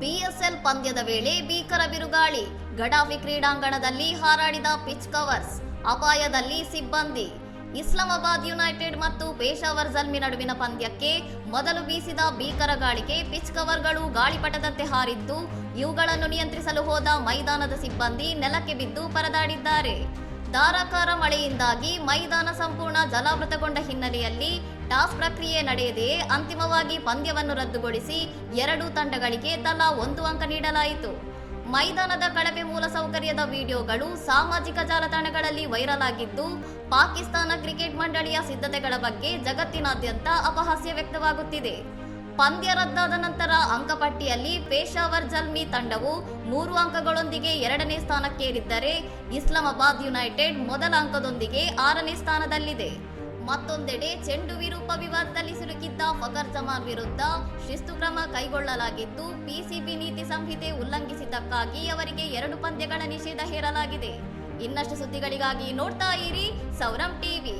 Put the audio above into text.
PSL ಪಂದ್ಯದ ವೇಳೆ ಭೀಕರ ಬಿರುಗಾಳಿ, ಗಡಾಫಿ ಕ್ರೀಡಾಂಗಣದಲ್ಲಿ ಹಾರಾಡಿದ ಪಿಚ್ ಕವರ್ಸ್, ಅಪಾಯದಲ್ಲಿ ಸಿಬ್ಬಂದಿ. ಇಸ್ಲಾಮಾಬಾದ್ ಯುನೈಟೆಡ್ ಮತ್ತು ಪೇಶಾವರ್ ಜಲ್ಮಿ ನಡುವಿನ ಪಂದ್ಯಕ್ಕೆ ಮೊದಲು ಬೀಸಿದ ಭೀಕರ ಗಾಳಿಗೆ ಪಿಚ್ ಕವರ್ಗಳು ಗಾಳಿಪಟದಂತೆ ಹಾರಿದ್ದು, ಇವುಗಳನ್ನು ನಿಯಂತ್ರಿಸಲು ಹೋದ ಮೈದಾನದ ಸಿಬ್ಬಂದಿ ನೆಲಕ್ಕೆ ಬಿದ್ದು ಪರದಾಡಿದ್ದಾರೆ. ಧಾರಾಕಾರ ಮಳೆಯಿಂದಾಗಿ ಮೈದಾನ ಸಂಪೂರ್ಣ ಜಲಾವೃತಗೊಂಡ ಹಿನ್ನೆಲೆಯಲ್ಲಿ ಟಾಸ್ ಪ್ರಕ್ರಿಯೆ ನಡೆಯದೆಯೇ ಅಂತಿಮವಾಗಿ ಪಂದ್ಯವನ್ನು ರದ್ದುಗೊಳಿಸಿ ಎರಡೂ ತಂಡಗಳಿಗೆ ತಲಾ 1 ಅಂಕ ನೀಡಲಾಯಿತು. ಮೈದಾನದ ಕಳಪೆ ಮೂಲಸೌಕರ್ಯದ ವಿಡಿಯೋಗಳು ಸಾಮಾಜಿಕ ಜಾಲತಾಣಗಳಲ್ಲಿ ವೈರಲ್ ಆಗಿದ್ದು, ಪಾಕಿಸ್ತಾನ ಕ್ರಿಕೆಟ್ ಮಂಡಳಿಯ ಸಿದ್ಧತೆಗಳ ಬಗ್ಗೆ ಜಗತ್ತಿನಾದ್ಯಂತ ಅಪಹಾಸ್ಯ ವ್ಯಕ್ತವಾಗುತ್ತಿದೆ. ಪಂದ್ಯ ರದ್ದಾದ ನಂತರ ಅಂಕಪಟ್ಟಿಯಲ್ಲಿ ಪೇಶಾವರ್ ಜಲ್ಮಿ ತಂಡವು 3 ಅಂಕಗಳೊಂದಿಗೆ 2ನೇ ಸ್ಥಾನಕ್ಕೇರಿದ್ದರೆ, ಇಸ್ಲಾಮಾಬಾದ್ ಯುನೈಟೆಡ್ ಮೊದಲ ಅಂಕದೊಂದಿಗೆ 6ನೇ ಸ್ಥಾನದಲ್ಲಿದೆ. ಮತ್ತೊಂದೆಡೆ ಚೆಂಡು ವಿರೂಪ ವಿವಾದದಲ್ಲಿ ಸಿಲುಕಿದ್ದ ಫಖರ್ ಜಮಾನ್ ವಿರುದ್ಧ ಶಿಸ್ತು ಕ್ರಮ ಕೈಗೊಳ್ಳಲಾಗಿದ್ದು, ಪಿಸಿಬಿ ನೀತಿ ಸಂಹಿತೆ ಉಲ್ಲಂಘಿಸಿದ್ದಕ್ಕಾಗಿ ಅವರಿಗೆ 2 ಪಂದ್ಯಗಳ ನಿಷೇಧ ಹೇರಲಾಗಿದೆ. ಇನ್ನಷ್ಟು ಸುದ್ದಿಗಳಿಗಾಗಿ ನೋಡ್ತಾ ಇರಿ ಸೌರಂ ಟಿವಿ.